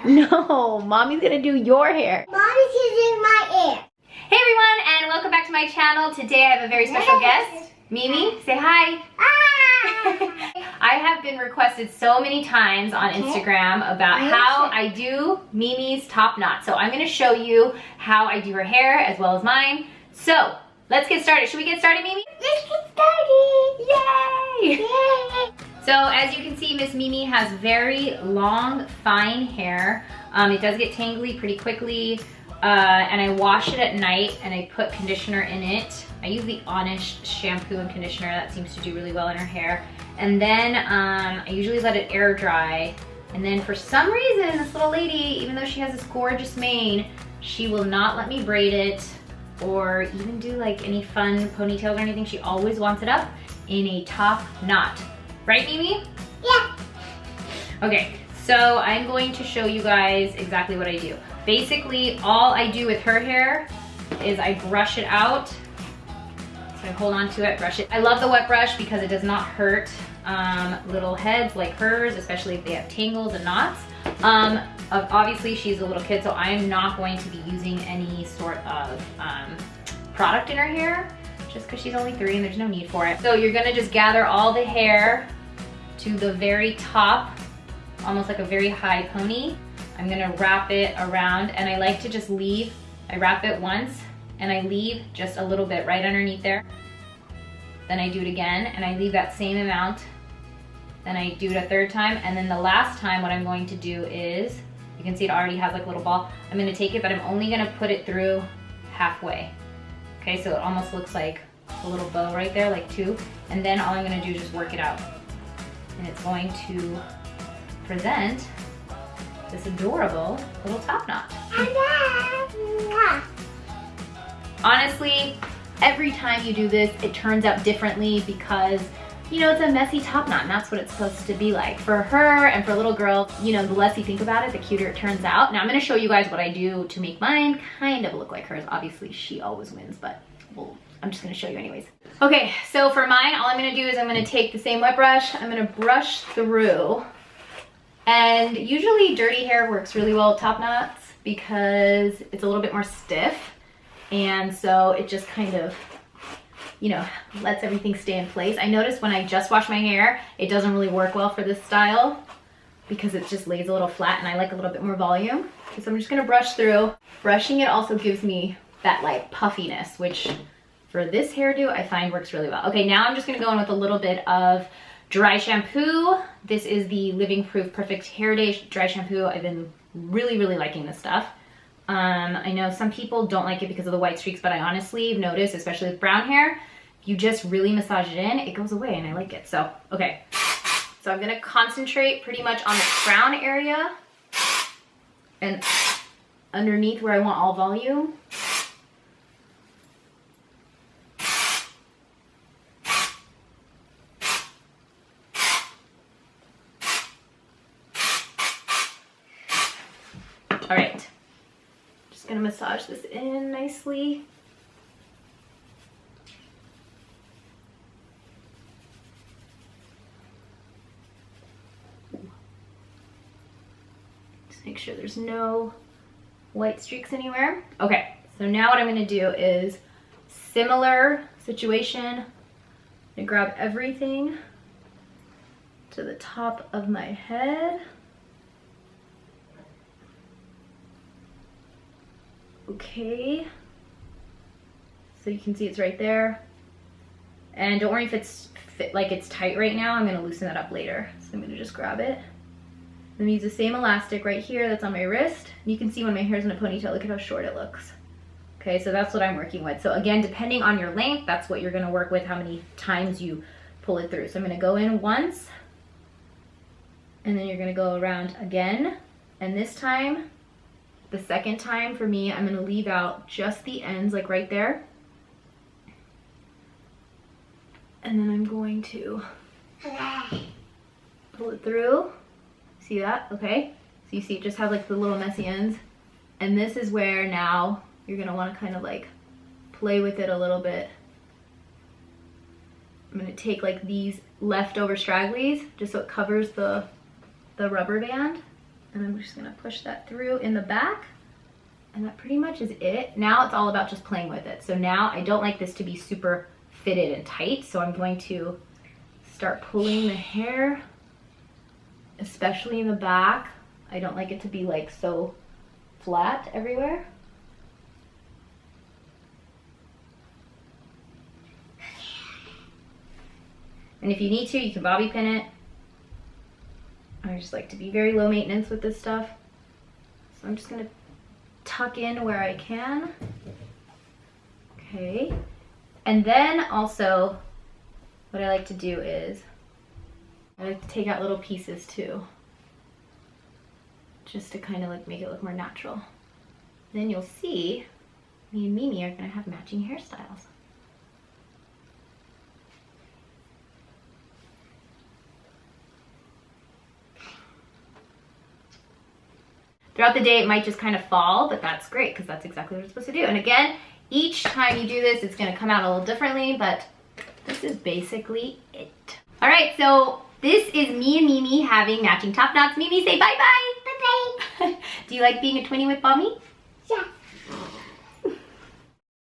No, mommy's gonna do your hair. Mommy's using my hair. Hey everyone, and welcome back to my channel. Today I have a very special guest, Mimi. Say hi. I have been requested so many times on Instagram about how I do Mimi's top knot. So I'm gonna show you how I do her hair as well as mine. So let's get started. Should we get started, Mimi? Let's get started. Yay! Yay! So as you can see, Miss Mimi has very long, fine hair. It does get tangly pretty quickly, and I wash it at night and I put conditioner in it. I use the Honest shampoo and conditioner. That seems to do really well in her hair. And then I usually let it air dry. And then for some reason, this little lady, even though she has this gorgeous mane, she will not let me braid it or even do like any fun ponytails or anything. She always wants it up in a top knot. Right, Mimi? Yeah. Okay, so I'm going to show you guys exactly what I do. Basically, all I do with her hair is I brush it out. So I hold on to it, brush it. I love the wet brush because it does not hurt little heads like hers, especially if they have tangles and knots. Obviously, she's a little kid, so I'm not going to be using any sort of product in her hair, just because she's only 3 and there's no need for it. So you're gonna just gather all the hair to the very top, almost like a very high pony. I'm gonna wrap it around, and I like to just leave, I wrap it once and I leave just a little bit right underneath there. Then I do it again and I leave that same amount. Then I do it a third time, and then the last time what I'm going to do is, you can see it already has like a little ball. I'm gonna take it, but I'm only gonna put it through halfway. Okay, so it almost looks like a little bow right there, like 2. And then all I'm gonna do is just work it out. And it's going to present this adorable little top knot. Honestly, every time you do this, it turns out differently because, you know, it's a messy top knot and that's what it's supposed to be like. For her and for little girls, you know, the less you think about it, the cuter it turns out. Now I'm gonna show you guys what I do to make mine kind of look like hers. Obviously she always wins, but well, I'm just gonna show you anyways. Okay, so for mine, all I'm gonna do is I'm gonna take the same wet brush, I'm gonna brush through, and usually dirty hair works really well with top knots because it's a little bit more stiff, and so it just kind of, you know, lets everything stay in place. I notice when I just wash my hair, it doesn't really work well for this style because it just lays a little flat and I like a little bit more volume. So I'm just gonna brush through. Brushing it also gives me that like puffiness, which for this hairdo I find works really well. Okay, now I'm just gonna go in with a little bit of dry shampoo. This is the Living Proof Perfect Hair Day dry shampoo. I've been really, really liking this stuff. I know some people don't like it because of the white streaks, but I honestly have noticed, especially with brown hair, if you just really massage it in, it goes away and I like it. So, okay. So I'm gonna concentrate pretty much on the crown area and underneath where I want all volume. All right, just gonna massage this in nicely. Just make sure there's no white streaks anywhere. Okay, so now what I'm gonna do is similar situation. I'm gonna grab everything to the top of my head. Okay, so you can see it's right there, and don't worry if it's like it's tight right now. I'm gonna loosen that up later, so I'm gonna just grab it. I'm gonna use the same elastic right here that's on my wrist. You can see when my hair's in a ponytail, look at how short it looks. Okay, so that's what I'm working with. So again, depending on your length, that's what you're gonna work with, how many times you pull it through. So I'm gonna go in once, and then you're gonna go around again, and this time, the second time for me, I'm gonna leave out just the ends, like right there. And then I'm going to pull it through. See that? Okay. So you see it just has like the little messy ends. And this is where now you're gonna wanna kind of like play with it a little bit. I'm gonna take like these leftover stragglies just so it covers the rubber band. And I'm just gonna push that through in the back. And that pretty much is it. Now it's all about just playing with it. So now I don't like this to be super fitted and tight, so I'm going to start pulling the hair, especially in the back. I don't like it to be like so flat everywhere. And if you need to, you can bobby pin it. I just like to be very low maintenance with this stuff. So I'm just gonna tuck in where I can. Okay. And then also, what I like to do is, I like to take out little pieces too, just to kind of like make it look more natural. Then you'll see me and Mimi are gonna have matching hairstyles. Throughout the day, it might just kind of fall, but that's great because that's exactly what it's supposed to do. And again, each time you do this, it's gonna come out a little differently, but this is basically it. All right, so this is me and Mimi having matching top knots. Mimi, say bye-bye. Bye-bye. Do you like being a twinnie with Mommy? Yeah.